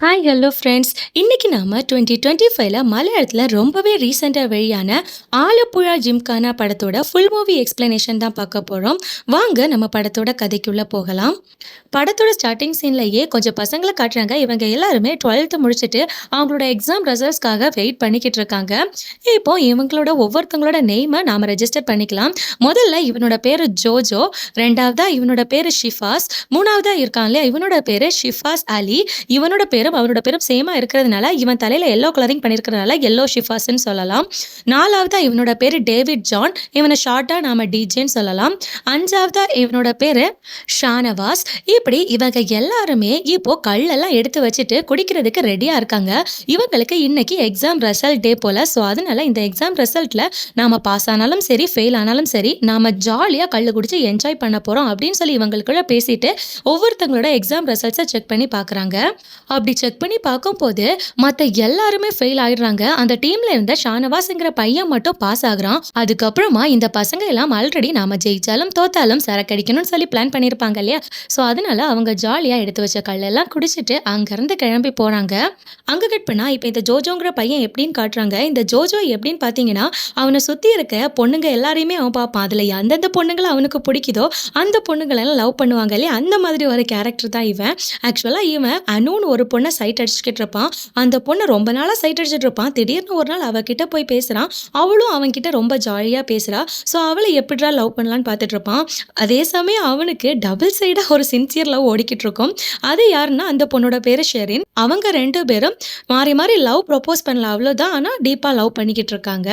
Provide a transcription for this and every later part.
Hi hello friends. இன்னைக்கு நாம 2025ல மலையாளத்துல ரொம்பவே ரீசெண்டா வெளியான ஆலப்புழா ஜிம்கானா படத்தோட ஃபுல் மூவி எக்ஸ்பிளனேஷன் தான் பார்க்க போறோம். வாங்க நம்ம படத்தோட கதைக்குள்ள போகலாம். படத்தோட ஸ்டார்ட்டிங் சீன்லயே கொஞ்சம் பசங்கள காட்டுறாங்க. இவங்க எல்லாருமே 12th முடிச்சுட்டு அவங்களோட எக்ஸாம் ரிசல்ட்ஸ்க்காக வெயிட் பண்ணிக்கிட்டு இருக்காங்க. இப்போ இவங்களோட ஒவ்வொருத்தவங்களோட நேமை நாம ரெஜிஸ்டர் பண்ணிக்கலாம். முதல்ல இவனோட பேரு ஜோஜோ, ரெண்டாவதா இவனோட பேரு ஷிஃபாஸ், மூணாவதா இருக்கான் இல்லையா இவனோட பேரு ஷிஃபாஸ் அலி. இவனோட பேரும் அவனோட பேரும் சேமா இருக்கிறதுனால இவன் தலையில எல்லோ கலரிங் பண்ணிருக்கிறதுனால எல்லோ ஷிஃபாஸ்ன்னு சொல்லலாம். நாலாவதா இவனோட பேரு டேவிட் ஜான், இவனை ஷார்ட்டா நாம டிஜேன்னு சொல்லலாம். அஞ்சாவதா இவனோட பேரு ஷானவாஸ். இப்படி இவங்க எல்லாருமே இப்போ கல்லெல்லாம் எடுத்து வச்சுட்டு குடிக்கிறதுக்கு ரெடியா இருக்காங்க. இவங்களுக்கு இன்னைக்கு எக்ஸாம் ரிசல்ட் டே போல. ஸோ அதனால இந்த எக்ஸாம் ரிசல்ட்ல நாம பாஸ் ஆனாலும் சரி ஃபெயில் ஆனாலும் சரி நாம ஜாலியா கல்லு குடிச்சு என்ஜாய் பண்ண போறோம் அப்படின்னு சொல்லி இவங்களுக்குள்ள பேசிட்டு ஒவ்வொருத்தங்களோட எக்ஸாம் ரிசல்ட்ஸை செக் பண்ணி பார்க்குறாங்க. அப்படி செக் பண்ணி பார்க்கும்போது மற்ற எல்லாருமே ஃபெயில் ஆயிடுறாங்க. அந்த டீம்ல இருந்த ஷானவாஸ்ங்கிற பையன் மட்டும் பாஸ் ஆகுறான். அதுக்கப்புறமா இந்த பசங்க எல்லாம் ஆல்ரெடி நாம ஜெயிச்சாலும் தோத்தாலும் சரக்கடிக்கணும்னு சொல்லி பிளான் பண்ணியிருப்பாங்க இல்லையா. ஸோ அதனால அவங்க ஜாலியா எடுத்து வச்ச கல்லெல்லாம் குடிச்சிட்டு அங்கிருந்து கிளம்பி போறாங்க. அங்க கட் பண்ணா இப்போ இந்த ஜோஜோங்கிற பையன் எப்படின்னு காட்டுறாங்க. இந்த ஜோஜோ எப்படின்னு பார்த்தீங்கன்னா அவனை சுத்தி இருக்க பொண்ணுங்க எல்லாரையுமே அவன் பார்ப்பான். அதுல எந்தெந்த பொண்ணுங்களை அவனுக்கு பிடிக்குதோ அந்த பொண்ணுங்களெல்லாம் லவ் பண்ணுவாங்க இல்லையா, அந்த மாதிரி ஒரு கேரக்டர் தான் இவன். ஆக்சுவலா இவன் அனுன்னு ஒரு பொண்ணை சைட் அடிச்சுக்கிட்டு இருப்பான். அந்த பொண்ணு ரொம்ப நாளா சைட் அடிச்சுட்டு இருப்பான். திடீர்னு ஒரு நாள் அவகிட்ட போய் பேசுறான். அவளும் அவன்கிட்ட ரொம்ப ஜாலியா பேசுறா. ஸோ அவளை எப்படிடா லவ் பண்ணலான்னு பார்த்துட்டு இருப்பான். அதே சமயம் அவனுக்கு டபுள் சைடா ஒரு சின்சியர் லவ் ஓடிக்கிட்டு இருக்கும். அது யாருன்னா அந்த பொண்ணோட பேரு ஷெரின். அவங்க ரெண்டு பேரும் மாறி மாறி லவ் ப்ரொபோஸ் பண்ணல, அவ்வளோதான். ஆனால் டீப்பா லவ் பண்ணிக்கிட்டு இருக்காங்க.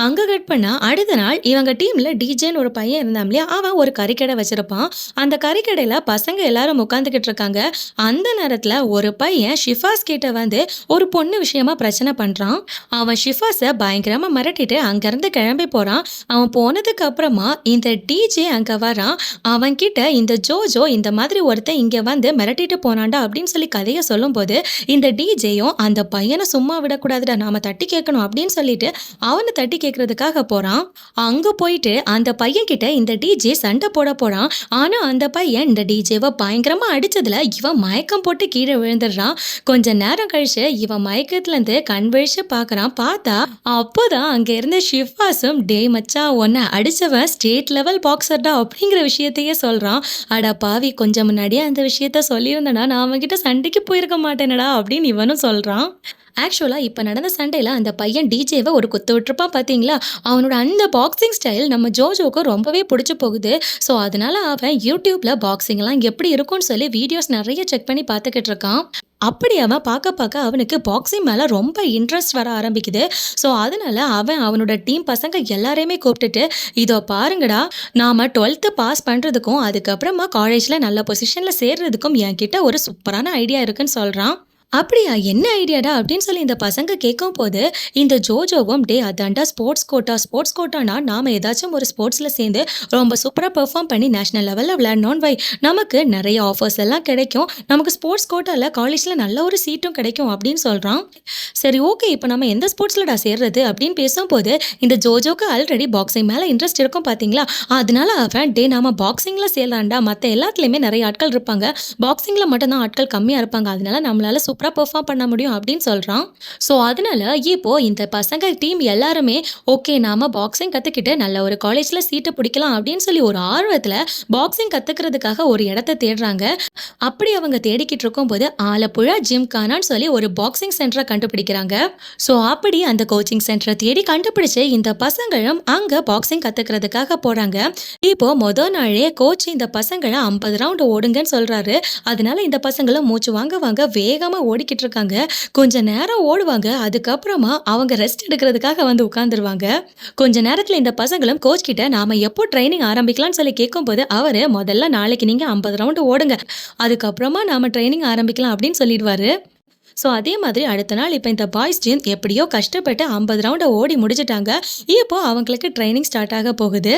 அங்க கட் பண்ணா அடுத்த நாள் இவங்க டீம்ல டிஜேன்னு ஒரு பையன் இருந்தான் இல்லையா, அவன் ஒரு கறிக்கடை வச்சிருப்பான். அந்த கறிக்கடையில பசங்க எல்லாரும் உட்காந்துக்கிட்டு இருக்காங்க. அந்த நேரத்துல ஒரு பையன் ஷிஃபாஸ் கிட்ட வந்து ஒரு பொண்ணு விஷயமா பிரச்சனை பண்றான். அவன் ஷிஃபாஸை பயங்கரமா மிரட்டிட்டு அங்கிருந்து கிளம்பி போறான். அவன் போனதுக்கு அப்புறமா இந்த டிஜே அங்க வரான். அவன் கிட்ட இந்த ஜோஜோ இந்த மாதிரி ஒருத்தன் இங்க வந்து மிரட்டிட்டு போனான்டா அப்படின்னு சொல்லி கதையை சொல்லும் போது இந்த டிஜேயும் அந்த பையனை சும்மா விடக்கூடாதுடா, நாம தட்டி கேட்கணும் அப்படின்னு சொல்லிட்டு அவனை தட்டி கேட்கறதுக்காக போறான். அங்க போயிட்டு அந்த பையன் கிட்ட இந்த டிஜே சண்டை போட போறான். ஆனா அந்த பையன் இந்த டிஜேவை பயங்கரமா அடிச்சதுல இவன் மயக்கம் போட்டு கீழே விழுந்துடுறான். கொஞ்ச நேரம் கழிச்சு இவன் மயக்கத்துல இருந்து கண் விழிச்சு பாக்குறான். பார்த்தா அப்போதான் அங்க இருந்த ஷிஃபாஸும் டே மச்சான் உன்னை அடிச்சவன் ஸ்டேட் லெவல் பாக்ஸர்டா அப்படிங்கிற விஷயத்தையே சொல்றான். அட பாவி, கொஞ்சம் முன்னாடியே அந்த விஷயத்த சொல்லியிருந்தனா நான் அவன்கிட்ட சண்டைக்கு போயிருக்க மாட்டேனடா அப்படின்னு இவனும் சொல்றான். ஆக்சுவலாக இப்போ நடந்த சண்டையில் அந்த பையன் டிஜேவை ஒரு குத்து விட்டுருப்பான் பார்த்தீங்களா. அவனோட அந்த பாக்ஸிங் ஸ்டைல் நம்ம ஜோஜோக்கு ரொம்பவே பிடிச்சி போகுது. ஸோ அதனால அவன் யூடியூப்ல பாக்ஸிங்லாம் எப்படி இருக்கும்னு சொல்லி வீடியோஸ் நிறைய செக் பண்ணி பார்த்துக்கிட்டு இருக்கான். அப்படி அவன் பார்க்க பார்க்க அவனுக்கு பாக்ஸிங் மேலே ரொம்ப இன்ட்ரெஸ்ட் வர ஆரம்பிக்குது. ஸோ அதனால அவன் அவனோட டீம் பசங்க எல்லாரையுமே கூப்பிட்டுட்டு இதோ பாருங்கடா, நாம 12th பாஸ் பண்ணுறதுக்கும் அதுக்கப்புறமா காலேஜில் நல்ல பொசிஷனில் சேர்றதுக்கும் என்கிட்ட ஒரு சூப்பரான ஐடியா இருக்குன்னு சொல்கிறான். அப்படியா, என்ன ஐடியாடா அப்படின்னு சொல்லி இந்த பசங்க கேட்கும் போது இந்த ஜோஜோவும் டே அதாண்டா ஸ்போர்ட்ஸ் கோட்டானா நாம ஏதாச்சும் ஒரு ஸ்போர்ட்ஸில் சேர்ந்து ரொம்ப சூப்பராக பெர்ஃபார்ம் பண்ணி நேஷனல் லெவலில் விளையாடணும் வை, நமக்கு நிறைய ஆஃபர்ஸ் எல்லாம் கிடைக்கும், நமக்கு ஸ்போர்ட்ஸ் கோட்டாவில் காலேஜில் நல்ல ஒரு சீட்டும் கிடைக்கும் அப்படின்னு சொல்கிறான். சரி ஓகே, இப்போ நம்ம எந்த ஸ்போர்ட்ஸ்லடா சேர்றது அப்படின்னு பேசும்போது இந்த ஜோஜோக்கு ஆல்ரெடி பாக்ஸிங் மேலே இன்ட்ரெஸ்ட் இருக்கும் பார்த்தீங்களா. அதனால அவன் டே நாம பாக்ஸிங்கில் சேரலாண்டா, மற்ற எல்லாத்துலேயுமே நிறைய ஆட்கள் இருப்பாங்க, பாக்ஸிங்கில் மட்டும்தான் ஆட்கள் கம்மியாக இருப்பாங்க, அதனால நம்மளால சூப்பராக பெர்ஃபார்ம் பண்ண முடியும் அப்படின்னு சொல்றான். ஸோ அதனால இப்போ இந்த பசங்க டீம் எல்லாருமே ஓகே நாம பாக்ஸிங் கத்துக்கிட்டு நல்ல ஒரு காலேஜ்ல சீட்டை பிடிக்கலாம் அப்படின்னு சொல்லி ஒரு ஆர்வத்துல பாக்ஸிங் கத்துக்கிறதுக்காக ஒரு இடத்த தேடுறாங்க. அப்படி அவங்க தேடிக்கிட்டு இருக்கும் போது ஆலப்புழா ஜிம்கானான்னு சொல்லி ஒரு பாக்ஸிங் சென்டரை கண்டுபிடிக்கிறாங்க. ஸோ அப்படி அந்த கோச்சிங் சென்டரை தேடி கண்டுபிடிச்சு இந்த பசங்களும் அங்க பாக்ஸிங் கத்துக்கிறதுக்காக போறாங்க. இப்போ மொதல் நாளே கோச் இந்த பசங்களை 50 ரவுண்ட் ஓடுங்கன்னு சொல்றாரு. அதனால இந்த பசங்களும் மூச்சு வாங்க வேகமா ஓடிக்கிட்டு இருக்காங்க. கொஞ்ச நேரம் ஓடுவாங்க, அதுக்கப்புறமா அவங்க ரெஸ்ட் எடுக்கிறதுக்காக வந்து உட்காந்துருவாங்க. கொஞ்ச நேரத்தில் இந்த பசங்களும் கோச் கிட்ட நாம எப்போ ட்ரைனிங் ஆரம்பிக்கலாம்னு சொல்லி கேட்கும்போது அவரு முதல்ல நாளைக்கு நீங்க 50 ரவுண்டு ஓடுங்க, அதுக்கப்புறமா நாம ட்ரைனிங் ஆரம்பிக்கலாம் அப்படின்னு சொல்லிடுவாரு. ஸோ அதே மாதிரி அடுத்த நாள் இப்போ இந்த பாய்ஸ் ஜிம் எப்படியோ கஷ்டப்பட்டு 50 ரவுண்டை ஓடி முடிச்சிட்டாங்க. இப்போ அவங்களுக்கு ட்ரைனிங் ஸ்டார்ட் ஆக போகுது.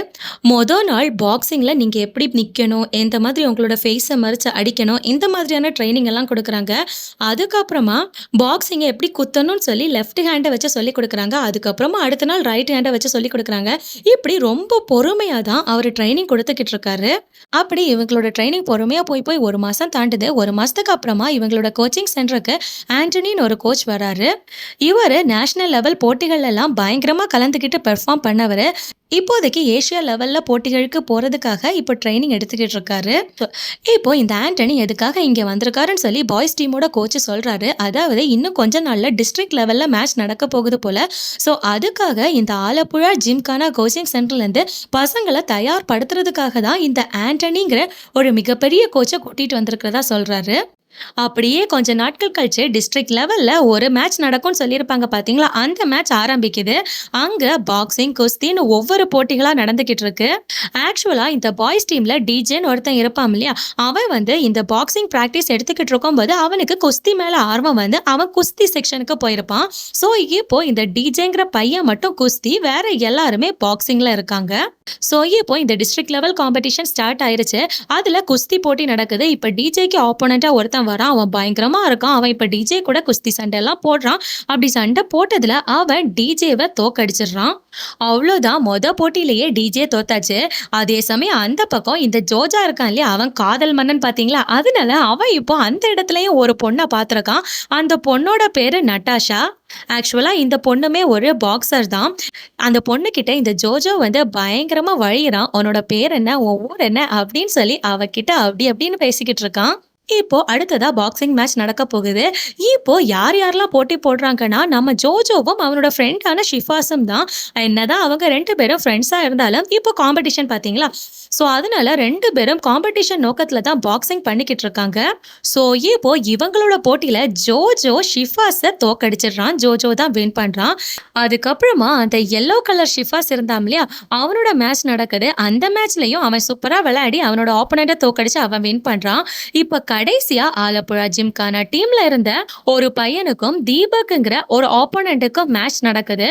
மொதல் நாள் பாக்ஸிங்கில் நீங்கள் எப்படி நிற்கணும், எந்த மாதிரி உங்களோட ஃபேஸை மறித்து அடிக்கணும், இந்த மாதிரியான ட்ரைனிங் எல்லாம் கொடுக்குறாங்க. அதுக்கப்புறமா பாக்ஸிங்கை எப்படி குத்தணும்னு சொல்லி லெஃப்ட் ஹேண்டை வச்சு சொல்லி கொடுக்குறாங்க. அதுக்கப்புறமா அடுத்த நாள் ரைட் ஹேண்டை வச்சு சொல்லி கொடுக்குறாங்க. இப்படி ரொம்ப பொறுமையாக தான் அவர் ட்ரைனிங் கொடுத்துக்கிட்டு இருக்காரு. அப்படி இவங்களோட ட்ரைனிங் பொறுமையாக போய் போய் 1 மாதம் தாண்டுது. 1 மாதத்துக்கு அப்புறமா இவங்களோட கோச்சிங் சென்டருக்கு ஆண்டனின்னு ஒரு கோச் வராரு. இவர் நேஷனல் லெவல் போட்டிகள் எல்லாம் பயங்கரமாக கலந்துக்கிட்டு பெர்ஃபார்ம் பண்ணவர். இப்போதைக்கு ஏஷியா லெவலில் போட்டிகளுக்கு போகிறதுக்காக இப்போ ட்ரைனிங் எடுத்துக்கிட்டு இருக்காரு. இப்போ இந்த ஆண்டனி எதுக்காக இங்கே வந்திருக்காருன்னு சொல்லி பாய்ஸ் டீமோட கோச் சொல்கிறாரு. அதாவது இன்னும் கொஞ்ச நாளில் டிஸ்ட்ரிக்ட் லெவலில் மேட்ச் நடக்க போகுது போல். ஸோ அதுக்காக இந்த ஆலப்புழா ஜிம்கானா கோச்சிங் சென்டர்லேருந்து பசங்களை தயார்படுத்துறதுக்காக தான் இந்த ஆண்டனிங்கிற ஒரு மிகப்பெரிய கோச்சை கூட்டிகிட்டு வந்திருக்கிறதா சொல்கிறாரு. அப்படியே கொஞ்ச நாட்கள் கழிச்சு டிஸ்ட்ரிக்ட் லெவல்ல ஒரு மேட்ச் நடக்கும்னு சொல்லியிருப்பாங்க பாத்தீங்களா, அந்த மேட்ச் ஆரம்பிக்குது. அங்க பாக்ஸிங், குஸ்தின்னு ஒவ்வொரு போட்டிகளா நடந்துகிட்டு இருக்கு. ஆக்சுவலா இந்த பாய்ஸ் டீம்ல டிஜேன்னு ஒருத்தன் இருப்பான் இல்லையா, அவன் இந்த பாக்ஸிங் பிராக்டிஸ் எடுத்துக்கிட்டு இருக்கும் போது அவனுக்கு குஸ்தி மேல ஆர்வம் அவன் குஸ்தி செக்ஷனுக்கு போயிருப்பான். ஸோ இப்போ இந்த டிஜேங்கிற பையன் மட்டும் குஸ்தி, வேற எல்லாருமே பாக்ஸிங்ல இருக்காங்க. ஸோ இப்போ இந்த டிஸ்ட்ரிக்ட் லெவல் காம்படிஷன் ஸ்டார்ட் ஆயிருச்சு. அதுல குஸ்தி போட்டி நடக்குது. இப்ப டிஜேக்கு ஆப்போனண்டா ஒருத்தன் வரான். அவன் பயங்கரமா இருக்கான். அவன் இப்ப டிஜே கூட குஸ்தி சண்டை எல்லாம் போடுறான். அப்படி சண்டை போட்டதுல அவன் டிஜேவை தோக்கடிச்சிடுறான். அவ்வளவுதான், போட்டியிலேயே டிஜே தோத்தாச்சு. அதே சமயம் அந்த பக்கம் இந்த ஜோஜா இருக்கான் இல்லையா, அவன் காதல் மன்னன் பாத்தீங்களா, அதனால அவன் இப்போ அந்த இடத்துலயும் ஒரு பொண்ணை பார்த்திருக்கான். அந்த பொண்ணோட பேரு நட்டாஷா. ஆக்சுவலா இந்த பொண்ணுமே ஒரு பாக்ஸர் தான். அந்த பொண்ணு கிட்ட இந்த ஜோஜோ பயங்கரமா வழியிறான். உன்னோட பேர் என்ன, உன் ஊர் என்ன அப்படின்னு சொல்லி அவகிட்ட அப்படி அப்படின்னு பேசிக்கிட்டு இருக்கான். இப்போ அடுத்ததா பாக்ஸிங் மேட்ச் நடக்க போகுது. இப்போ யார் யாரெல்லாம் போட்டி போடுறாங்கன்னா, நம்ம ஜோஜோவும் அவனோட ஃப்ரெண்டான ஷிஃபாஸும் தான். என்னதான் அவங்க 2 பேரும் ஃப்ரெண்ட்ஸா இருந்தாலும் இப்போ காம்படிஷன் பாத்தீங்களா, ஸோ அதனால 2 பேரும் காம்படிஷன் நோக்கத்துல தான் பாக்ஸிங் பண்ணிக்கிட்டு இருக்காங்க. ஸோ இப்போ இவங்களோட போட்டியில ஜோஜோ ஷிஃபாஸை தோக்கடிச்சிடுறான். ஜோஜோ தான் வின் பண்றான். அதுக்கப்புறமா அந்த எல்லோ கலர் ஷிஃபாஸ் இருந்தான் இல்லையா, அவனோட மேட்ச் நடக்குது. அந்த மேட்ச்லயும் அவன் சூப்பரா விளையாடி அவனோட ஆப்போனண்ட்டை தோக்கடிச்சு அவன் வின் பண்றான். இப்ப கடைசியா ஆலப்புழா ஜிம்கானா டீம்ல இருந்த ஒரு பையனுக்கும் தீபக்ங்கிற ஒரு ஆப்போனண்ட்டுக்கும் மேட்ச் நடக்குது.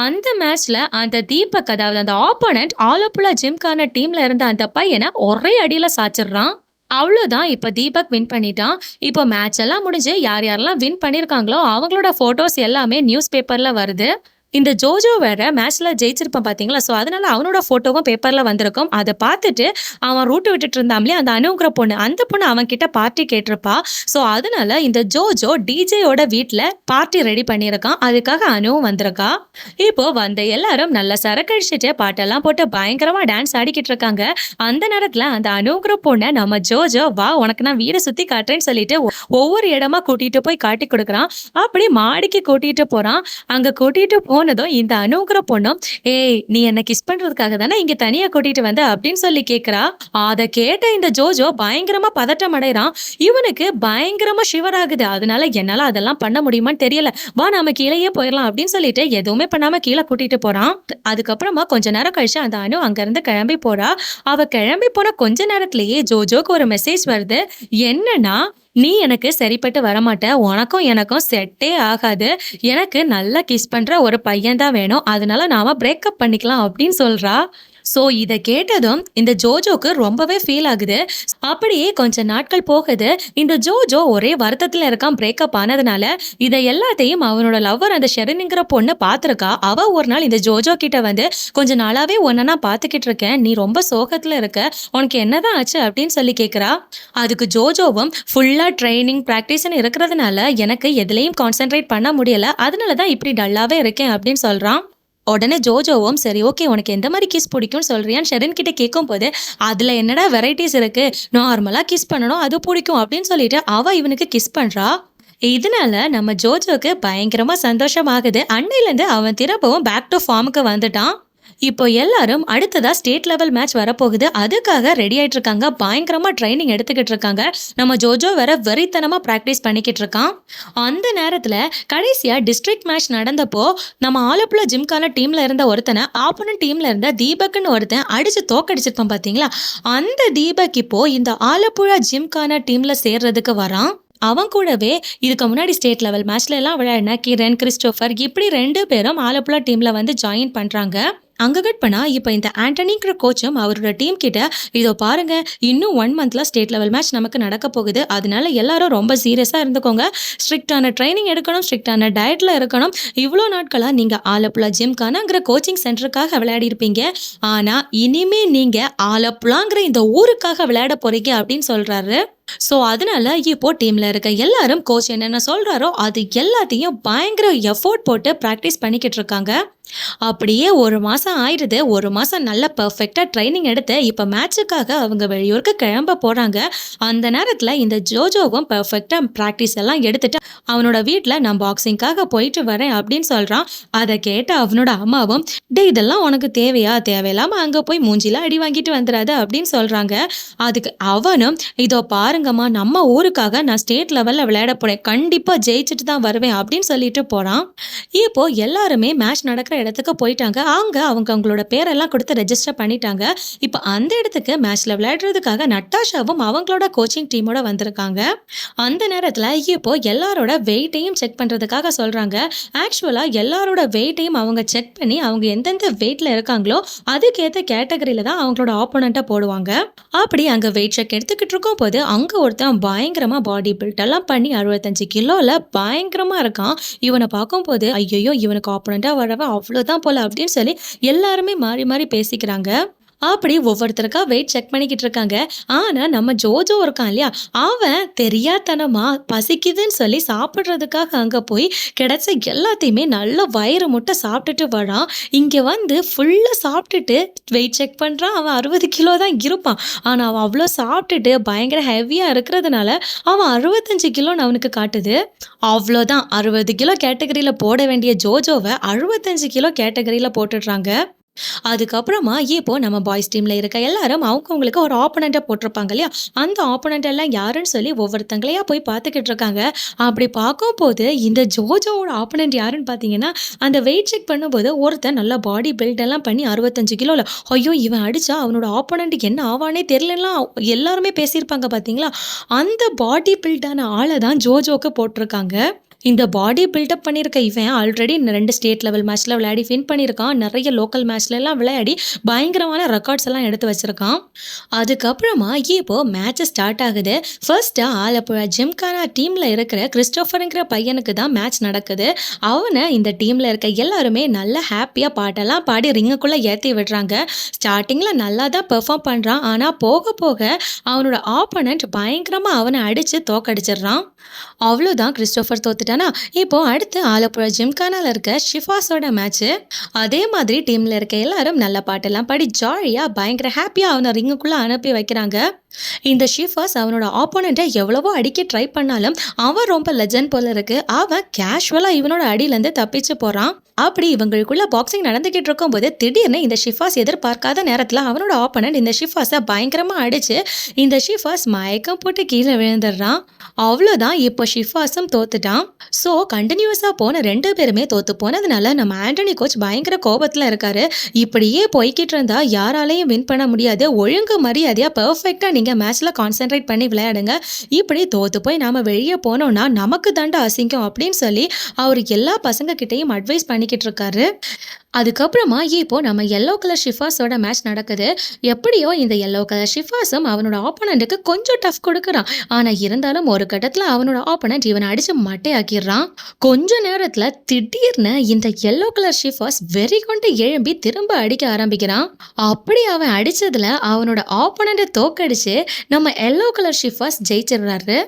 அந்த மேட்ச்ல அந்த தீபக், அதாவது அந்த ஆப்போனண்ட், ஆலப்புழா ஜிம்கானா டீம்ல இருந்த அந்த பையனை ஒரே அடியில சாச்சிடுறான். அவ்வளோதான், இப்போ தீபக் வின் பண்ணிட்டான். இப்போ மேட்ச் எல்லாம் முடிஞ்சு யார் யாரெல்லாம் வின் பண்ணியிருக்காங்களோ அவங்களோட ஃபோட்டோஸ் எல்லாமே நியூஸ் பேப்பரில் வருது. இந்த ஜோஜோ வேற மேட்ச்ல ஜெயிச்சிருப்பான் பாத்தீங்களா, ஸோ அதனால அவனோட போட்டோவும் பேப்பர்ல வந்திருக்கும். அதை பார்த்துட்டு அவன் ரூட் விட்டுட்டு இருந்தாமலே அந்த அனுங்கிற பொண்ணு, அந்த பொண்ணு அவன் கிட்ட பார்ட்டி கேட்டிருப்பா. ஸோ அதனால இந்த ஜோஜோ டிஜேயோட வீட்டில் பார்ட்டி ரெடி பண்ணியிருக்கான். அதுக்காக அனுவும் வந்திருக்கா. இப்போ வந்த எல்லாரும் நல்ல சரக்கடிச்சிட்டு பாட்டெல்லாம் போட்டு பயங்கரமா டான்ஸ் ஆடிக்கிட்டு இருக்காங்க. அந்த நேரத்துல அந்த அனுங்கிற பொண்ணை நம்ம ஜோஜோ, வா உனக்கு நான் வீடை சுத்தி காட்டுறேன்னு சொல்லிட்டு ஒவ்வொரு இடமா கூட்டிட்டு போய் காட்டி கொடுக்குறான். அப்படி மாடிக்கு கூட்டிட்டு போறான். அங்க கூட்டிட்டு போனதும் இந்த அனுங்கிற பொண்ணும், ஏய் நீ என்ன கிஸ் பண்றதுக்காக தானே இங்க தனியா கூட்டிட்டு வந்த அப்படின்னு சொல்லி கேக்குறா. அதை கேட்ட இந்த ஜோஜோ பயங்கரமா பதட்டம் அடைறான். இவனுக்கு பயங்கரமா ஷிவர் ஆகுது. அதனால என்னால அதெல்லாம் பண்ண முடியுமான்னு தெரியல, வா நாம கீழேயே போயிடலாம் அப்படின்னு சொல்லிட்டு எதுவுமே பண்ணாம கீழே கூட்டிட்டு போறான். அதுக்கப்புறமா கொஞ்ச நேரம் கழிச்சு அந்த அனு அங்க இருந்து கிளம்பி போறா. அவ கிளம்பி போன கொஞ்ச நேரத்திலேயே ஜோஜோக்கு ஒரு மெசேஜ் வருது. என்னன்னா, நீ எனக்கு சரிப்பட்டு வரமாட்ட, உனக்கும் எனக்கும் செட்டே ஆகாது, எனக்கு நல்லா கிஸ் பண்ற ஒரு பையன் தான் வேணும், அதனால நாம பிரேக்கப் பண்ணிக்கலாம் அப்படின்னு சொல்றா. ஸோ இதை கேட்டதும் இந்த ஜோஜோக்கு ரொம்பவே ஃபீல் ஆகுது. அப்படியே கொஞ்ச நாட்கள் போகுது. இந்த ஜோஜோ ஒரே வருத்தத்தில் இருக்கான் பிரேக்கப் ஆனதுனால. இதை எல்லாத்தையும் அவனோட லவ்வர் அந்த ஷெரினுங்கிற பொண்ணு பார்த்துருக்கா. அவ ஒரு நாள் இந்த ஜோஜோ கிட்ட கொஞ்ச நாளாவே ஒன்ன நான் பார்த்துக்கிட்டு இருக்கேன், நீ ரொம்ப சோகத்தில் இருக்க, உனக்கு என்னதான் ஆச்சு அப்படின்னு சொல்லி கேட்குறா. அதுக்கு ஜோஜோவும், ஃபுல்லாக ட்ரைனிங் ப்ராக்டிஸ்ன்னு இருக்கிறதுனால எனக்கு எதுலேயும் கான்சென்ட்ரேட் பண்ண முடியலை, அதனால தான் இப்படி டல்லாகவே இருக்கேன் அப்படின்னு சொல்கிறான். உடனே ஜோஜோவும், சரி ஓகே உனக்கு எந்த மாதிரி கிஸ் பிடிக்கும்னு சொல்றியான்னு ஷெரின் கிட்ட கேட்கும் போது, அதில் என்னடா வெரைட்டிஸ் இருக்கு, நார்மலாக கிஸ் பண்ணணும் அது பிடிக்கும் அப்படின்னு சொல்லிட்டு அவ இவனுக்கு கிஸ் பண்ணுறா. இதனால நம்ம ஜோஜோக்கு பயங்கரமாக சந்தோஷமாகுது. அன்னையிலேருந்து அவன் திரும்பவும் பேக் டு ஃபார்முக்கு வந்துட்டான். இப்போ எல்லாரும் அடுத்ததா ஸ்டேட் லெவல் மேட்ச் வரப்போகுது. அதுக்காக ரெடி ஆயிட்டு இருக்காங்க. பயங்கரமா ட்ரைனிங் எடுத்துக்கிட்டு இருக்காங்க. நம்ம ஜோஜோ வேற வெறித்தனமா பிராக்டிஸ் பண்ணிக்கிட்டு இருக்கான். அந்த நேரத்துல கடைசியா டிஸ்ட்ரிக்ட் மேட்ச் நடந்தப்போ நம்ம ஆலப்புழா ஜிம்கான டீம்ல இருந்த ஒருத்தனை ஆப்போனன்ட் டீம்ல இருந்த தீபக்னு ஒருத்தன் அடிச்சு தோக்கடிச்சிருப்பான் பாத்தீங்களா. அந்த தீபக் இப்போ இந்த ஆலப்புழா ஜிம்கான டீம்ல சேர்றதுக்கு வரான். அவன் கூடவே இதுக்கு முன்னாடி ஸ்டேட் லெவல் மேட்ச்ல எல்லாம் விளையாடின கிரண், கிறிஸ்டோபர் இப்படி 2 பேரும் ஆலப்புழா டீம்ல வந்து ஜாயின் பண்றாங்க. அங்க கட் பண்ணா இப்ப இந்த ஆண்டனிங்கிற கோச்சும் அவரோட டீம் கிட்ட இதோ பாருங்க, இன்னும் 1 மந்த்ல ஸ்டேட் லெவல் மேட்ச் நமக்கு நடக்க போகுது. அதனால எல்லாரும் ரொம்ப சீரியஸா இருந்துக்கோங்க. ஸ்ட்ரிக்டான ட்ரைனிங் எடுக்கணும், ஸ்ட்ரிக்டான டயட்ல இருக்கணும். இவ்வளோ நாட்களா நீங்க ஆலப்புழா ஜிம்கானாங்கிற கோச்சிங் சென்டருக்காக விளையாடி இருப்பீங்க. ஆனா இனிமே நீங்க ஆலப்புழாங்கிற இந்த ஊருக்காக விளையாட போறீங்க அப்படின்னு சொல்றாரு. ஸோ அதனால இப்போ டீம்ல இருக்க எல்லாரும் கோச் என்னென்ன சொல்றாரோ அது எல்லாத்தையும் பயங்கர எஃபோர்ட் போட்டு ப்ராக்டிஸ் பண்ணிக்கிட்டு இருக்காங்க. அப்படியே 1 மாசம் ஆயிடுது. 1 மாசம் நல்லா பெர்ஃபெக்ட்டா ட்ரைனிங் எடுத்து இப்ப மேட்சுக்காக அவங்க வெளியூருக்கு கிளம்ப போறாங்க. அந்த நேரத்துல இந்த ஜோஜோவும் பெர்ஃபெக்ட்டா பிராக்டிஸ் எல்லாம் எடுத்துட்டு அவனோட வீட்ல நான் பாக்ஸிங்காக போயிட்டு வரேன் அப்படின்னு சொல்றான். அதை கேட்ட அவனோட அம்மாவும் டேய் இதெல்லாம் உனக்கு தேவையா, தேவையில்லாம அங்க போய் மூஞ்சில அடி வாங்கிட்டு வந்துடாத அப்படின்னு சொல்றாங்க. அதுக்கு அவனும் இதோ பாருங்கம்மா, நம்ம ஊருக்காக நான் ஸ்டேட் லெவல்ல விளையாட போறேன், கண்டிப்பா ஜெயிச்சுட்டு தான் வருவேன் அப்படின்னு சொல்லிட்டு போறான். இப்போ எல்லாருமே மேட்ச் நடக்கிற இடத்துக்கு போயிட்டாங்க. அங்க அவங்க அவங்களோட பேரெல்லாம் கொடுத்து ரெஜிஸ்டர் பண்ணிட்டாங்க. இப்போ அந்த இடத்துக்கு மேட்ச்ல விளையாடுறதுக்காக நட்டாஷாவும் அவங்களோட கோச்சிங் டீமோட வந்திருக்காங்க. அந்த நேரத்துல இப்போ எல்லாரோட வெயிட்டையும் செக் பண்றதுக்காக சொல்றாங்க. ஆக்சுவலா எல்லாரோட வெயிட்டையும் அவங்க செக் பண்ணி அவங்க எந்தெந்த வெயிட்ல இருக்காங்களோ அதுக்கேற்ற கேட்டகரியில தான் அவங்களோட ஆப்போனண்ட்டை போடுவாங்க. அப்படி அங்க வெயிட் செக் எடுத்துக்கிட்டு இருக்கும் போது அங்க ஒருத்தன் பயங்கரமா பாடி பில்ட் எல்லாம் பண்ணி 65 கிலோல பயங்கரமா இருக்கான். இவனை பார்க்கும்போது ஐயோ இவனுக்கு ஆப்போனண்டா வரவ அவ்வளோதான் போல அப்படின்னு சொல்லி எல்லாருமே மாறி மாறி பேசிக்கிறாங்க. அப்படி ஒவ்வொருத்தருக்கா வெயிட் செக் பண்ணிக்கிட்டு இருக்காங்க. ஆனா நம்ம ஜோஜோ இருக்கான் இல்லையா, அவன் தெரியாதனமா பசிக்குதுன்னு சொல்லி சாப்பிட்றதுக்காக அங்க போய் கிடைச்ச எல்லாத்தையுமே நல்ல வயிறு முட்டை சாப்பிட்டுட்டு வரான். இங்க வந்து ஃபுல்லா சாப்பிட்டுட்டு வெயிட் செக் பண்றான். அவன் 60 கிலோ தான் இருப்பான். ஆனா அவன் அவ்வளோ சாப்பிட்டுட்டு பயங்கர ஹெவியா இருக்கிறதுனால அவன் 65 கிலோன்னு அவனுக்கு காட்டுது. அவ்வளோதான், 60 கிலோ கேட்டகரியில போட வேண்டிய ஜோஜோவை 65 கிலோ கேட்டகரியில போட்டுடுறாங்க. அதுக்கப்புறமா இப்போ நம்ம பாய்ஸ் டீம்ல இருக்க எல்லாரும் அவங்களுக்கு ஒரு ஆப்போனண்ட்டை போட்டிருப்பாங்க இல்லையா, அந்த ஆப்போனண்ட் எல்லாம் யாருன்னு சொல்லி ஒவ்வொருத்தங்களையா போய் பார்த்துக்கிட்டு இருக்காங்க. அப்படி பார்க்கும்போது இந்த ஜோஜோவோட ஆப்போனண்ட் யாருன்னு பார்த்தீங்கன்னா, அந்த வெயிட் செக் பண்ணும்போது ஒருத்தன் நல்லா பாடி பில்ட் எல்லாம் பண்ணி 65 கிலோல ஐயோ இவன் அடிச்சா அவனோட ஆப்போனண்ட்டுக்கு என்ன ஆவானே தெரியலலாம் எல்லாருமே பேசியிருப்பாங்க பார்த்தீங்களா, அந்த பாடி பில்டான ஆளை தான் ஜோஜோக்கு போட்டிருக்காங்க. இந்த பாடி பில்டப் பண்ணியிருக்க இவன் ஆல்ரெடி 2 ஸ்டேட் லெவல் மேட்ச்ல விளையாடி வின் பண்ணியிருக்கான். நிறைய லோக்கல் மேட்ச்ல எல்லாம் விளையாடி பயங்கரமான ரெக்கார்ட்ஸ் எல்லாம் எடுத்து வச்சிருக்கான். அதுக்கப்புறமா இப்போ மேட்ச் ஸ்டார்ட் ஆகுது. ஃபர்ஸ்ட் ஆலப்புழா ஜிம்கானா டீம்ல இருக்கிற கிறிஸ்டோபருங்கிற பையனுக்கு தான் மேட்ச் நடக்குது. அவனை இந்த டீம்ல இருக்க எல்லாருமே நல்லா ஹாப்பியா பாட்டெல்லாம் பாடி ரிங்குக்குள்ள ஏற்றி விடுறாங்க. ஸ்டார்டிங்ல நல்லா தான் பெர்ஃபார்ம் பண்றான். ஆனா போக போக அவனோட ஆப்போனண்ட் பயங்கரமா அவனை அடிச்சு தோக்கடிச்சிடுறான். அவ்வளோதான், கிறிஸ்டோபர் தோத்துட்டானா. இப்போ அடுத்து ஆலப்புழா ஜிம்கானால இருக்க ஷிஃபாஸோட மேட்ச். அதே மாதிரி டீம்ல இருக்க எல்லாரும் நல்ல பாட்டெல்லாம் பாடி ஜாலியா பயங்கர ஹாப்பியா அவனை ரிங்குக்குள்ள அனுப்பி வைக்கிறாங்க. இந்த ஷிஃபாஸ் அவனோட ஆப்போனண்ட்டை எவ்வளவோ அடிக்க ட்ரை பண்ணாலும் அவன் ரொம்ப லெஜண்ட் போல இருக்கு. அவன் கேஷுவலா இவனோட அடியிலேருந்து தப்பிச்சு போறான். அப்படி இவங்களுக்குள்ள பாக்ஸிங் நடந்துகிட்டு இருக்கும் போது திடீர்னு இந்த ஷிஃபாஸ் எதிர்பார்க்காத நேரத்தில் அவனோட ஆப்போனண்ட் இந்த ஷிஃபாஸை பயங்கரமா அடிச்சு இந்த ஷிஃபாஸ் மயக்கம் போட்டு கீழே விழுந்துடுறான். அவ்வளோதான், இப்போ ஷிஃபாஸும் தோத்துட்டான். ஸோ கண்டினியூஸாக போன 2 பேருமே தோத்து போனதுனால நம்ம ஆண்டனி கோச் பயங்கர கோபத்தில் இருக்காரு. இப்படியே போய்கிட்டு இருந்தா யாராலையும் வின் பண்ண முடியாது. ஒழுங்கு மரியாதையா பெர்ஃபெக்டா நீங்க மேட்ச்ல கான்சென்ட்ரேட் பண்ணி விளையாடுங்க. இப்படி தோத்து போய் நாம வெளியே போனோம்னா நமக்கு தண்ட அசிங்கம் அப்படின்னு சொல்லி அவர் எல்லா பசங்க கிட்டையும் அட்வைஸ் பண்ணிக்கிட்டு இருக்காரு. அதுக்கப்புறமா இப்போ நம்ம எல்லோ கலர் ஷிஃபாஸோட மேட்ச் நடக்குது. எப்படியோ இந்த எல்லோ கலர் ஷிஃபாஸும் அவனோட ஆப்போனண்ட்டுக்கு கொஞ்சம் டஃப் கொடுக்குறான். ஆனால் இருந்தாலும் ஒரு கட்டத்தில் அவனோட ஆப்போனண்ட் இவனை அடித்து மட்டையாக்கிடுறான். கொஞ்ச நேரத்தில் திடீர்னு இந்த எல்லோ கலர் ஷிஃபாஸ் வெறி கொண்டு எழும்பி திரும்ப அடிக்க ஆரம்பிக்கிறான். அப்படி அவன் அடித்ததில் அவனோட ஆப்போனண்ட்டை தோக்கடிச்சு நம்ம எல்லோ கலர் ஷிஃபாஸ் ஜெயிச்சிடுறாரு.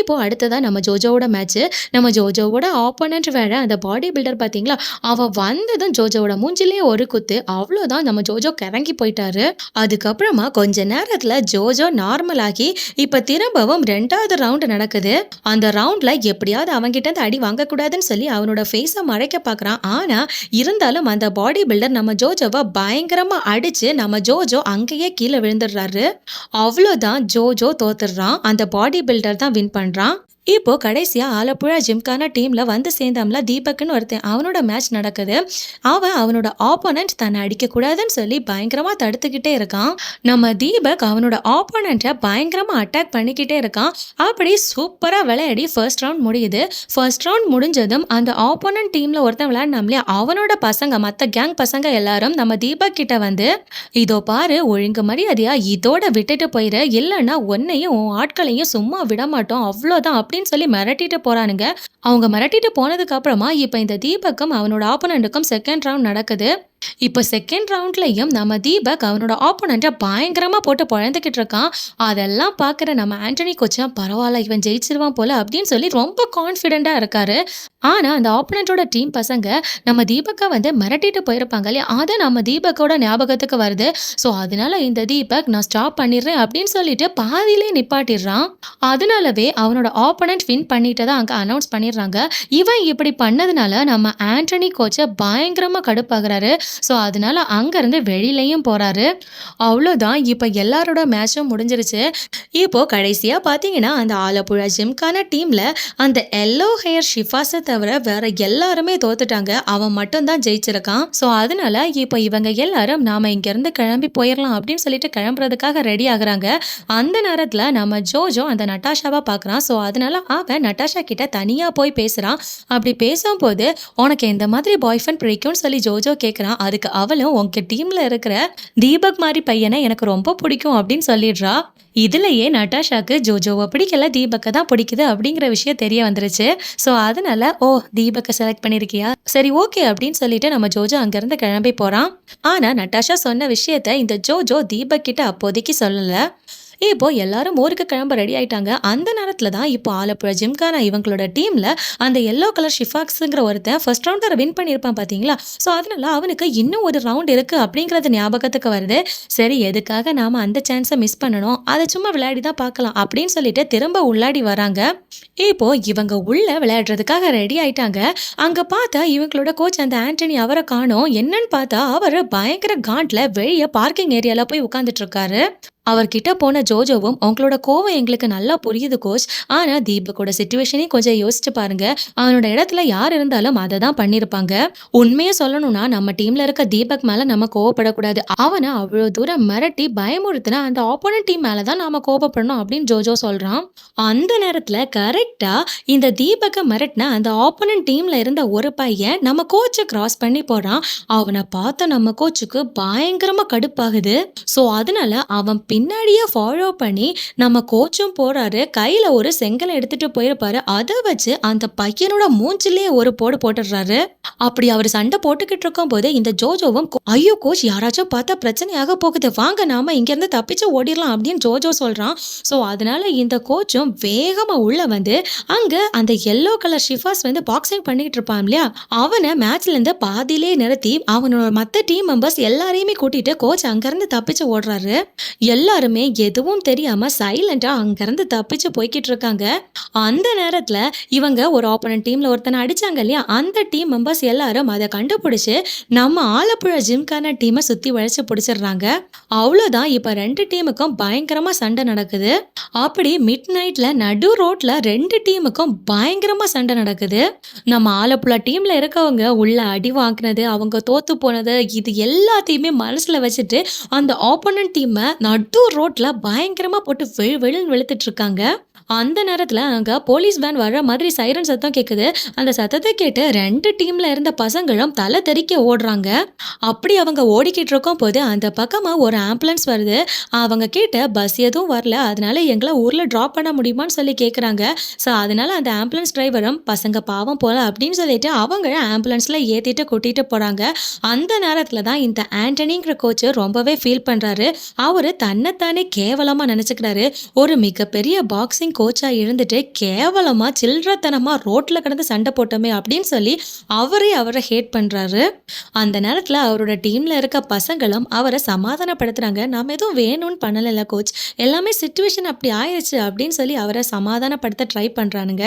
இப்போ அடுத்ததான் நம்ம ஜோஜோவோட மேட்ச். நம்ம ஜோஜோவோட ஆப்போனண்ட் வேற அந்த பாடி பில்டர் பார்த்தீங்களா, அவன் வந்ததும் ஜோஜோவோட மூஞ்சிலேயே ஒரு குத்து. அவ்வளோதான், நம்ம ஜோஜோ கிறங்கி போயிட்டாரு. அதுக்கப்புறமா கொஞ்ச நேரத்துல ஜோஜோ நார்மல் ஆகி இப்ப திரும்பவும் 2வது ரவுண்ட் நடக்குது. அந்த ரவுண்ட்ல எப்படியாவது அவங்கிட்ட இருந்து அடி வாங்கக்கூடாதுன்னு சொல்லி அவனோட ஃபேஸை மறைக்க பார்க்கறான். ஆனா இருந்தாலும் அந்த பாடி பில்டர் நம்ம ஜோஜோவை பயங்கரமா அடிச்சு நம்ம ஜோஜோ அங்கேயே கீழே விழுந்துடுறாரு. அவ்வளோதான், ஜோஜோ தோத்துடுறான். அந்த பாடி பில்டர் தான் வின் பண்றான். இப்போ கடைசியா ஆலப்புழா ஜிம்கானா டீம்ல வந்து சேர்ந்தாம்ல தீபக்ன்னு ஒருத்தன். அவனோட மேட்ச் நடக்குது. அவன் அவனோட ஆப்போனன்ட் தன்னை அடிக்கக்கூடாதுன்னு சொல்லி பயங்கரமா தடுத்துக்கிட்டே இருக்கான். நம்ம தீபக் அவனோட ஆப்போனன்ட்ட பயங்கரமா அட்டாக் பண்ணிக்கிட்டே இருக்கான். அப்படி சூப்பரா விளையாடி ஃபர்ஸ்ட் ரவுண்ட் முடியுது. ஃபர்ஸ்ட் ரவுண்ட் முடிஞ்சதும் அந்த ஆப்போனன்ட் டீம்ல ஒருத்தன் விளையாடினாம் இல்லையா, அவனோட பசங்க மத்த கேங் பசங்க எல்லாரும் நம்ம தீபக் கிட்ட வந்து, இதோ பாரு ஒழுங்கு மரியாதையா இதோட விட்டுட்டு போயிரு, இல்லைன்னா உன்னையும் உன் ஆட்களையும் சும்மா விட மாட்டோம், அவ்வளோதான் அப்படின்னு சொல்லி மிரட்டிட்டு போறானுங்க. அவங்க மிரட்டிட்டு போனதுக்கு அப்புறமா இப்ப இந்த தீபக்கும் அவனோட ஆப்போனண்ட்டுக்கும் செகண்ட் ரவுண்ட் நடக்குது. இப்ப செகண்ட் ரவுண்ட்லயும் நம்ம தீபக் அவனோட ஆப்போனண்ட்டை பயங்கரமா போட்டு பொழந்துக்கிட்டு இருக்கான். அதெல்லாம் பார்க்குற நம்ம ஆண்டனி கோச்சா, பரவாயில்ல இவன் ஜெயிச்சிருவான் போல அப்படின்னு சொல்லி ரொம்ப கான்ஃபிடென்ட்டா இருக்காரு. ஆனா அந்த ஆப்போனண்ட்டோட டீம் பசங்க நம்ம தீபக்கை வந்து மிரட்டிட்டு போயிருப்பாங்க இல்லையா, அதை நம்ம தீபக்கோட ஞாபகத்துக்கு வருது. ஸோ அதனால இந்த தீபக் நான் ஸ்டாப் பண்ணிடுறேன் அப்படின்னு சொல்லிட்டு பாதியிலே நிப்பாட்டிடுறான். அதனாலவே அவனோட ஆப்போனண்ட் வின் பண்ணிட்டதா அங்கே அனௌன்ஸ் பண்ணிடுறாங்க. இவன் இப்படி பண்ணதுனால நம்ம ஆண்டனி கோச்சை பயங்கரமா கடுப்பாகிறாரு. ஸோ அதனால அங்கேருந்து வெளியிலையும் போகிறாரு. அவ்வளோதான், இப்போ எல்லாரோட மேட்சும் முடிஞ்சிருச்சு. இப்போ கடைசியாக பார்த்தீங்கன்னா அந்த ஆலப்புழா ஜிம்கான டீமில் அந்த எல்லோ ஹேர் ஷிஃபாஸை தவிர வேற எல்லாருமே தோத்துட்டாங்க. அவன் மட்டும்தான் ஜெயிச்சிருக்கான். ஸோ அதனால இப்போ இவங்க எல்லாரும் நாம இங்கேருந்து கிளம்பி போயிடலாம் அப்படின்னு சொல்லிட்டு கிளம்புறதுக்காக ரெடி ஆகுறாங்க. அந்த நேரத்தில் நம்ம ஜோஜோ அந்த நட்டாஷாவை பார்க்குறான். ஸோ அதனால அவன் நட்டாஷா கிட்ட தனியாக போய் பேசுகிறான். அப்படி பேசும்போது உனக்கு எந்த மாதிரி பாய் ஃப்ரெண்ட் பிடிக்கும்னு சொல்லி ஜோஜோ கேட்குறான். அதுக்கு அவளும் உங்க டீம்ல இருக்கிற தீபக் மாதிரி பையனை எனக்கு ரொம்ப பிடிக்கும் அப்படின்னு சொல்லிடுறா. இதுலயே நட்டாஷாக்கு ஜோஜோவை பிடிக்கல, தீபக்கை தான் பிடிக்குது அப்படிங்கிற விஷயம் தெரிய வந்துருச்சு. ஸோ அதனால ஓ தீபக்கை செலக்ட் பண்ணியிருக்கியா, சரி ஓகே அப்படின்னு சொல்லிட்டு நம்ம ஜோஜோ அங்கேருந்து கிளம்பி போகிறான். ஆனால் நட்டாஷா சொன்ன விஷயத்த இந்த ஜோஜோ தீபக் கிட்ட அப்போதைக்கு சொல்லலை. இப்போ எல்லாரும் ஊருக்கு கிளம்ப ரெடி ஆயிட்டாங்க. அந்த நேரத்தில் தான் இப்போ ஆலப்புழா ஜிம்கானா இவங்களோட டீமில் அந்த எல்லோ கலர் ஷிஃபாக்ஸுங்கிற ஒருத்தன் ஃபர்ஸ்ட் ரவுண்டரை வின் பண்ணியிருப்பான் பார்த்தீங்களா. ஸோ அதனால அவனுக்கு இன்னும் ஒரு ரவுண்ட் இருக்குது அப்படிங்கிறது ஞாபகத்துக்கு வருது. சரி எதுக்காக நாம் அந்த சான்ஸை மிஸ் பண்ணணும், அதை சும்மா விளையாடி தான் பார்க்கலாம் அப்படின்னு சொல்லிட்டு திரும்ப உள்ளாடி வராங்க. இப்போ இவங்க உள்ள விளையாடுறதுக்காக ரெடி ஆயிட்டாங்க. அங்கே பார்த்தா இவங்களோட கோச் அந்த ஆண்டனி அவரை காணோம். என்னன்னு பார்த்தா அவர் பயங்கர காண்டில் வெளியே பார்க்கிங் ஏரியாவில் போய் உட்காந்துட்டு இருக்காரு. அவர்கிட்ட போன ஜோஜோவும் உங்களோட கோவம் எங்களுக்கு நல்லா புரியுது கோச், ஆனால் தீபக்கோட சிச்சுவேஷனையும் கொஞ்சம் யோசிச்சு பாருங்க. அவனோட இடத்துல யார் இருந்தாலும் அதை தான் பண்ணியிருப்பாங்க. உண்மையை சொல்லணும்னா நம்ம டீம்ல இருக்க தீபக் மேல நம்ம கோவப்படக்கூடாது. அவனை அவ்வளோ தூரம் மிரட்டி பயமுறுத்தினா அந்த ஆப்போனன்ட் டீம் மேல தான் நாம கோவப்படணும் அப்படின்னு ஜோஜோ சொல்றான். அந்த நேரத்துல கரெக்டா இந்த தீபக்கை மிரட்டின அந்த ஆப்போனன்ட் டீம்ல இருந்த ஒரு பையன் நம்ம கோச்சை கிராஸ் பண்ணி போறான். அவனை பார்த்த நம்ம கோச்சுக்கு பயங்கரமா கடுப்பாகுது. ஸோ அதனால அவன் பின்னாடியே ஃபாலோ பண்ணி நம்ம கோச்சும் போறாரு. கையில ஒரு செங்கலை எடுத்துட்டு போயிருப்பாரு. அதை வச்சு அந்த பையனோட மூஞ்சிலே ஒரு போடு போட்டுடுறாரு. அப்படி அவர் சண்டை போட்டுக்கிட்டு இருக்கும் போது இந்த ஜோஜோவும் ஐயோ கோச் யாராச்சும் பார்த்தா பிரச்சனையாக போகுது, வாங்க நாம இங்க இருந்து தப்பிச்சு ஓடிடலாம் அப்படின்னு ஜோஜோ சொல்றான். ஸோ அதனால இந்த கோச்சும் வேகமா உள்ள வந்து அங்க அந்த எல்லோ கலர் ஷிஃபாஸ் வந்து பாக்ஸிங் பண்ணிட்டு இருப்பான் இல்லையா, அவனை மேட்ச்ல இருந்து பாதியிலே நிறுத்தி அவனோட மற்ற டீம் மெம்பர்ஸ் எல்லாரையுமே கூட்டிட்டு கோச் அங்கிருந்து தப்பிச்சு ஓடுறாரு. எல்லாருமே எதுவும் தெரியாம சைலண்டா அங்கிருந்து தப்பிச்சு போய்கிட்டு இருக்காங்க. அந்த நேரத்துல இவங்க ஒரு ஆப்போனன்ட் டீம்ல ஒருத்தனை அடிச்சாங்க இல்லையா, அந்த டீம் மெம்பர்ஸ் எல்லாரும் அதை கண்டுபிடிச்சு நம்ம ஆலப்புழா ஜிம்கான டீமை சுத்தி வளைச்சு பிடிச்சிடுறாங்க. அவ்வளோதான், இப்ப ரெண்டு டீமுக்கும் பயங்கரமா சண்டை நடக்குது. அப்படி மிட் நைட்ல நடு ரோட்ல ரெண்டு டீமுக்கும் பயங்கரமா சண்டை நடக்குது. நம்ம ஆலப்புழா டீம்ல இருக்கவங்க உள்ள அடி வாங்கினது, அவங்க தோத்து போனது, இது எல்லாத்தையுமே மனசுல வச்சுட்டு அந்த ஆப்போனன்ட் டீமை நடு ரோட்ல பயங்கரமா போட்டு வெளுத்துட்டு இருக்காங்க. அந்த நேரத்துல அங்க போலீஸ் வேன் வர்ற மாதிரி சைரன் சத்தம் கேக்குது. அந்த சத்தத்தை கேட்டு ரெண்டு டீம்ல இருந்த பசங்களும் தலை தெறிக்க ஓடுறாங்க. அப்படி அவங்க ஓடிக்கிட்டு இருக்கும் போது அந்த பக்கமா ஒரு ஆம்புலன்ஸ் வருது. அவங்க கிட்ட பஸ் எதுவும் வரல, அதனால எங்களை ஊர்ல டிராப் பண்ண முடியுமான்னு சொல்லி கேக்குறாங்க. ஸோ அதனால அந்த ஆம்புலன்ஸ் டிரைவரும் பசங்க பாவம் போல அப்படின்னு சொல்லிட்டு அவங்க ஆம்புலன்ஸ்ல ஏத்திட்டு கூட்டிட்டு போறாங்க. அந்த நேரத்துல தான் இந்த ஆண்டனிங்கிற கோச் ரொம்பவே ஃபீல் பண்றாரு. அவரு தன்னைத்தானே கேவலமா நினைச்சுக்கிறாரு. ஒரு மிகப்பெரிய பாக்ஸிங் கோச்சா இருந்துட்டு கேவலமா சில்லறத்தனமா ரோட்ல கிடந்து சண்டை போட்டோமே அப்படின்னு சொல்லி அவரை ஹேட் பண்றாரு. அந்த நேரத்துல அவரோட டீம்ல இருக்க பசங்களும் அவரை சமாதானப்படுத்துறாங்க. நாம எதுவும் வேணும்னு பண்ணல கோச், எல்லாமே சிச்சுவேஷன் அப்படி ஆயிடுச்சு அப்படின்னு சொல்லி அவரை சமாதானப்படுத்த ட்ரை பண்றானுங்க.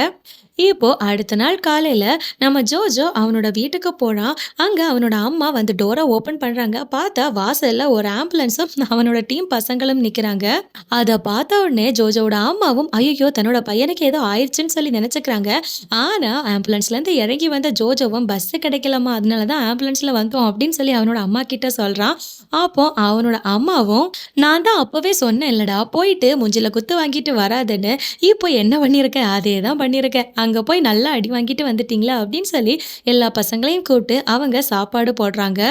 இப்போ அடுத்த நாள் காலையில நம்ம ஜோஜோ அவனோட வீட்டுக்கு போறான். அங்க அவனோட அம்மா வந்து டோர ஓப்பன் பண்றாங்க. பார்த்தா வாசல்ல ஒரு ஆம்புலன்ஸும் அவனோட டீம் பசங்களும் நிக்கிறாங்க. அத பார்த்த உடனே ஜோஜோவோட அம்மாவும் ஐயய்யோ! தன்னோட பையனுக்கு ஏதோ ஆயிருச்சுன்னு சொல்லி நெனச்சுக்கிறாங்க. ஆனா ஆம்புலன்ஸ்லேருந்து இறங்கி வந்த ஜோஜோவும் பஸ் கிடைக்கலம்மா, அதனால தான் ஆம்புலன்ஸ்ல வந்தோம் அப்படின்னு சொல்லி அவனோட அம்மா கிட்ட சொல்றான். அப்போ அவனோட அம்மாவும் நான் தான் அப்பவே சொன்னேன்லடா, போயிட்டு மூஞ்சில குத்து வாங்கிட்டு வராதன்னு. இப்போ என்ன பண்ணியிருக்க? அதே தான் பண்ணியிருக்க. அங்க போய் நல்லா அடி வாங்கிட்டு வந்துட்டீங்களா? அப்படின்னு சொல்லி எல்லா பசங்களையும் கூப்பிட்டு அவங்க சாப்பாடு போடுறாங்க.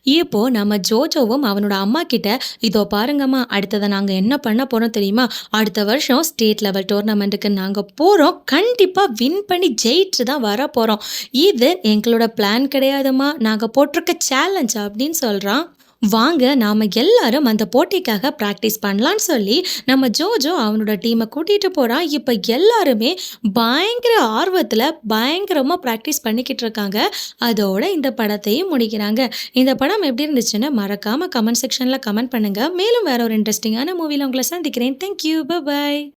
இப்போ நம்ம ஜோஜோவும் அவனோட அம்மா கிட்ட, "இதோ பாருங்கம்மா, அடுத்தது நாங்க என்ன பண்ண போறோம் தெரியுமா? அடுத்த வருஷம் ஸ்டேட் லெவல் டோர்னமெண்ட்டுக்கு நாங்க போறோம். கண்டிப்பா வின் பண்ணி ஜெயிச்சு தான் வரப்போறோம். இது எங்களோட பிளான் கிடையாதும்மா. நாங்க போட்டிருக்க சேலஞ்ச்" அப்படின்னு சொல்றான். வாங்க நாம எல்லாரும் அந்த போட்டிக்காக பிராக்டிஸ் பண்ணலான்னு சொல்லி நம்ம ஜோஜோ அவனோட டீமை கூட்டிட்டு போறான். இப்ப எல்லாருமே பயங்கர ஆர்வத்துல பயங்கரமா பிராக்டிஸ் பண்ணிக்கிட்டு இருக்காங்க. அதோட இந்த படத்தையும் முடிக்கிறாங்க. இந்த படம் எப்படி இருந்துச்சுன்னு மறக்காம கமெண்ட் செக்ஷன்ல கமெண்ட் பண்ணுங்க. மேலும் வேற ஒரு இன்ட்ரெஸ்டிங்கான மூவில உங்களை சந்திக்கிறேன். Thank you. பை.